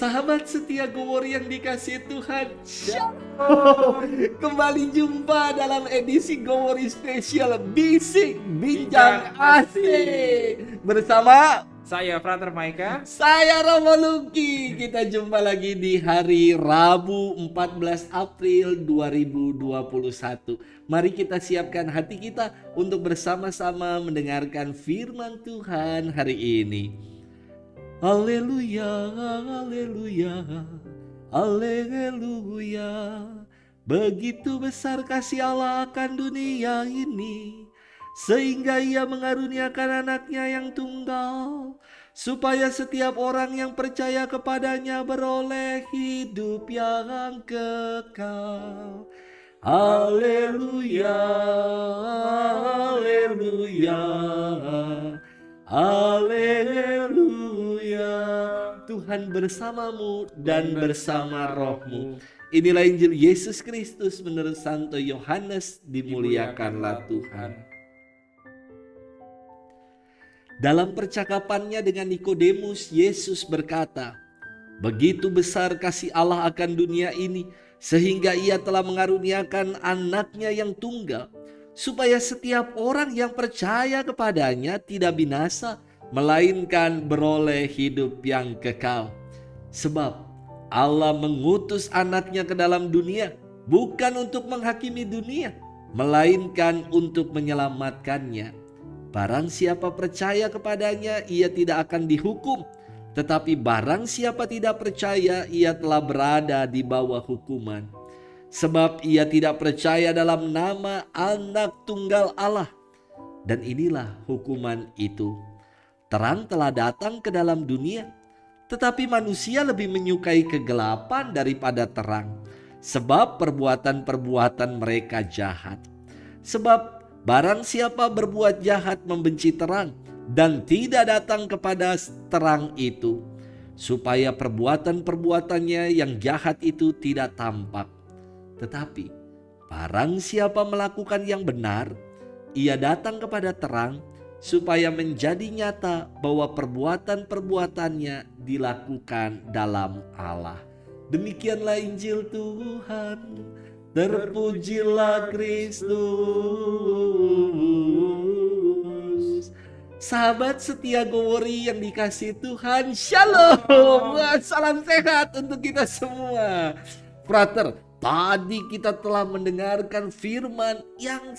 Sahabat setia Gowor yang dikasihi Tuhan, Shalom. Kembali jumpa dalam edisi Gowor spesial Bisik Bincang Asik bersama Saya Frater Maika. saya Romo Luki. Kita jumpa lagi di hari Rabu 14 April 2021. Mari kita siapkan hati kita untuk bersama-sama mendengarkan firman Tuhan hari ini. Haleluya, haleluya, haleluya. Begitu besar kasih Allah akan dunia ini, sehingga Ia mengaruniakan anaknya yang tunggal, supaya setiap orang yang percaya kepadanya beroleh hidup yang kekal. Haleluya, haleluya, haleluya. Tuhan bersamamu dan bersama rohmu. Inilah Injil Yesus Kristus menurut Santo Yohanes. Dimuliakanlah Tuhan. Dalam percakapannya dengan Nikodemus, Yesus berkata, begitu besar kasih Allah akan dunia ini, sehingga Ia telah mengaruniakan anaknya yang tunggal, supaya setiap orang yang percaya kepadanya tidak binasa, melainkan beroleh hidup yang kekal. Sebab Allah mengutus anaknya ke dalam dunia, bukan untuk menghakimi dunia, melainkan untuk menyelamatkannya. Barang siapa percaya kepadanya, ia tidak akan dihukum. Tetapi barang siapa tidak percaya, ia telah berada di bawah hukuman. Sebab ia tidak percaya dalam nama Anak Tunggal Allah. Dan inilah hukuman itu. Terang telah datang ke dalam dunia, tetapi manusia lebih menyukai kegelapan daripada terang, sebab perbuatan-perbuatan mereka jahat. Sebab barang siapa berbuat jahat membenci terang, dan tidak datang kepada terang itu, supaya perbuatan-perbuatannya yang jahat itu tidak tampak. Tetapi barang siapa melakukan yang benar, ia datang kepada terang, supaya menjadi nyata bahwa perbuatan-perbuatannya dilakukan dalam Allah. Demikianlah Injil Tuhan. Terpujilah Kristus. Sahabat setia Gowori yang dikasihi Tuhan, Shalom. Salam sehat untuk kita semua. Frater, tadi kita telah mendengarkan firman yang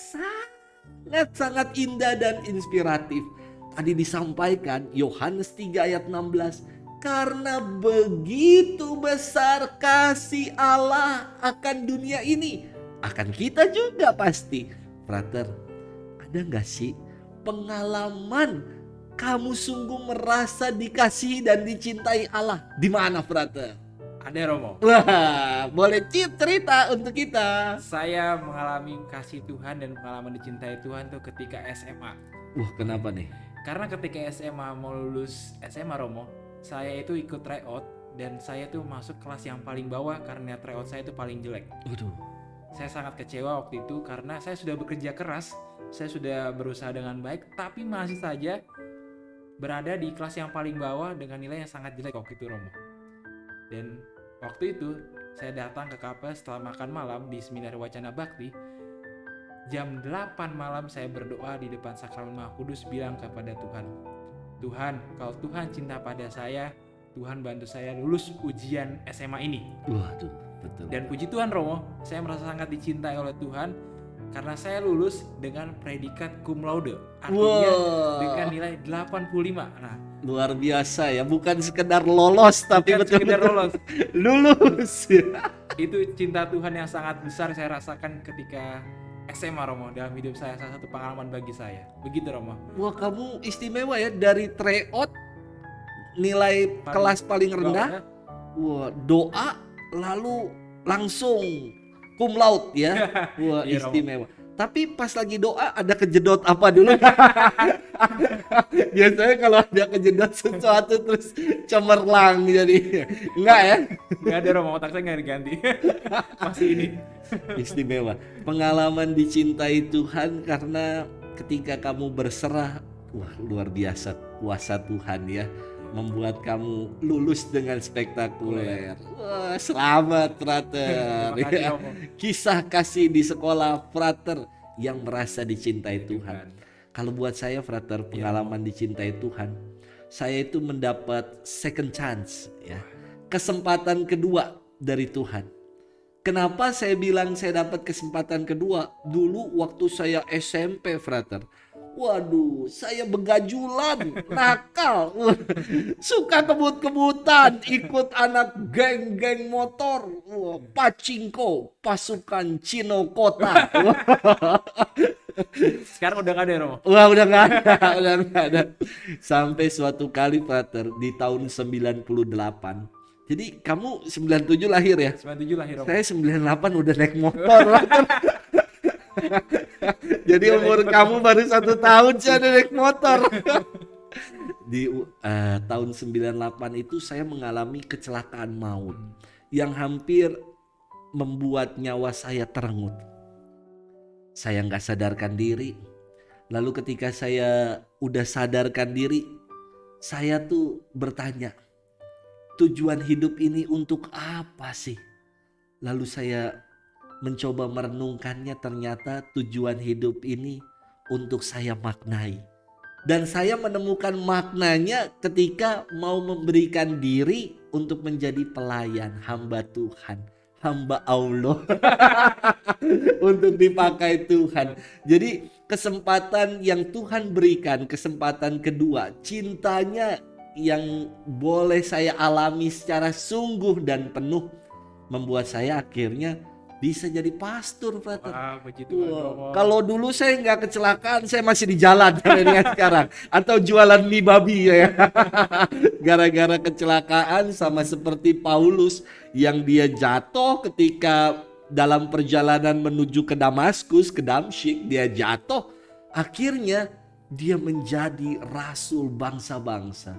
sangat indah dan inspiratif. Tadi disampaikan Yohanes 3 ayat 16. Karena begitu besar kasih Allah akan dunia ini, akan kita juga pasti. Frater, ada gak sih pengalaman kamu sungguh merasa dikasihi dan dicintai Allah? Di mana, Frater? Ada, Romo. Wah, boleh cerita untuk kita. Saya mengalami kasih Tuhan dan pengalaman dicintai Tuhan tuh ketika SMA. Wah, kenapa nih? Karena ketika SMA mau lulus SMA, Romo, saya itu ikut tryout dan saya tuh masuk kelas yang paling bawah karena tryout saya itu paling jelek. Waduh. Saya sangat kecewa waktu itu karena saya sudah bekerja keras, saya sudah berusaha dengan baik, tapi masih saja berada di kelas yang paling bawah dengan nilai yang sangat jelek waktu itu, Romo. Dan waktu itu saya datang ke KP setelah makan malam di Seminar Wacana Bakti. Jam 8 malam saya berdoa di depan Sakramen Maha Kudus bilang kepada Tuhan, Tuhan, kalau Tuhan cinta pada saya, Tuhan bantu saya lulus ujian SMA ini. Waduh, betul. Dan puji Tuhan, Romo, saya merasa sangat dicintai oleh Tuhan karena saya lulus dengan predikat cum laude, artinya dengan nilai 85. Nah, luar biasa ya, bukan sekedar lolos tapi betul-betul lulus. Itu cinta Tuhan yang sangat besar saya rasakan ketika SMA, Romo, dalam hidup saya, salah satu pengalaman bagi saya. Begitu, Romo. Wah, kamu istimewa ya, dari tryout nilai kelas paling rendah. Wah, doa lalu langsung cum laude ya. Wah, istimewa. Tapi pas lagi doa ada kejedot apa dulu? Biasanya kalau ada kejedot sesuatu terus cemerlang jadi. Enggak ya? Enggak ada, Romo, otak saya enggak diganti. Masih ini. Istimewa. Pengalaman dicintai Tuhan karena ketika kamu berserah, wah luar biasa kuasa Tuhan ya. membuat kamu lulus dengan spektakuler. Wah, selamat frater. Terima kasih Ya. Romo. Kisah kasih di sekolah frater yang merasa dicintai Tuhan. Kalau buat saya frater, pengalaman dicintai Tuhan, saya itu mendapat second chance ya. Kesempatan kedua dari Tuhan. Kenapa saya bilang saya dapat kesempatan kedua? Dulu waktu saya SMP frater, waduh, saya begajulan, nakal, suka kebut-kebutan, ikut anak geng-geng motor, pacingko, pasukan Cino Kota. Sekarang udah gak ada ya, Romo? Wah, udah nggak ada, udah nggak ada. Sampai suatu kali frater di tahun 98. Jadi kamu 97 lahir ya? 97 lahir Romo. Saya 98 udah naik motor. Frater. Jadi umur kamu baru 1 tahun saya udah naik motor. Di tahun 98 itu saya mengalami kecelakaan maut yang hampir membuat nyawa saya terenggut. Saya nggak sadarkan diri. Lalu ketika saya udah sadarkan diri, saya tuh bertanya, tujuan hidup ini untuk apa sih? Lalu saya mencoba merenungkannya, ternyata tujuan hidup ini untuk saya maknai. Dan saya menemukan maknanya ketika mau memberikan diri untuk menjadi pelayan, hamba Tuhan, hamba Allah. Untuk dipakai Tuhan. Jadi kesempatan yang Tuhan berikan, kesempatan kedua, cintanya yang boleh saya alami secara sungguh dan penuh, membuat saya akhirnya bisa jadi pastor, frater. Wah, puji Tuhan, Romo. Kalau dulu saya nggak kecelakaan, saya masih di jalan dengan sekarang, atau jualan mie babi ya. Gara-gara kecelakaan, sama seperti Paulus yang dia jatuh ketika dalam perjalanan menuju ke Damaskus, ke Damsyik, dia jatuh. Akhirnya dia menjadi rasul bangsa-bangsa.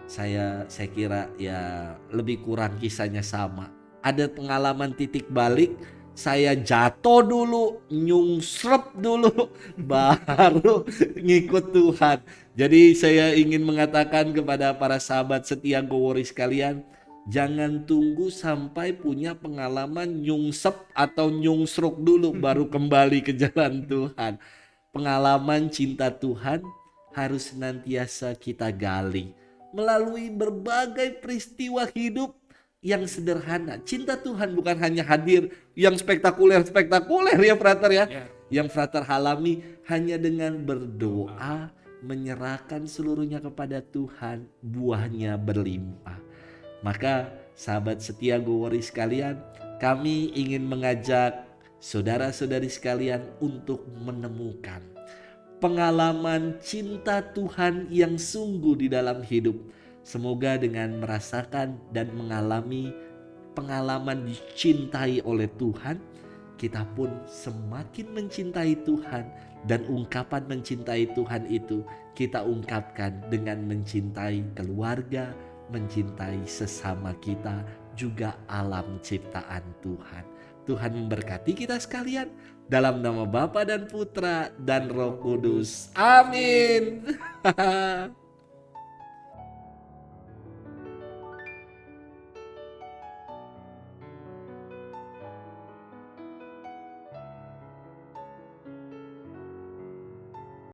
Saya kira ya lebih kurang kisahnya sama. Ada pengalaman titik balik, saya jatuh dulu, nyungsrep dulu, baru ngikut Tuhan. Jadi saya ingin mengatakan kepada para sahabat setia Gowori sekalian, jangan tunggu sampai punya pengalaman nyungsep atau nyungsruk dulu baru kembali ke jalan Tuhan. Pengalaman cinta Tuhan harus senantiasa kita gali melalui berbagai peristiwa hidup yang sederhana. Cinta Tuhan bukan hanya hadir yang spektakuler ya frater ya. Yang frater alami hanya dengan berdoa, menyerahkan seluruhnya kepada Tuhan, buahnya berlimpah. Maka sahabat setia Gowori sekalian, kami ingin mengajak saudara-saudari sekalian untuk menemukan pengalaman cinta Tuhan yang sungguh di dalam hidup. Semoga dengan merasakan dan mengalami pengalaman dicintai oleh Tuhan, kita pun semakin mencintai Tuhan, dan ungkapan mencintai Tuhan itu kita ungkapkan dengan mencintai keluarga, mencintai sesama kita, juga alam ciptaan Tuhan. Tuhan memberkati kita sekalian dalam nama Bapa dan Putra dan Roh Kudus. Amin.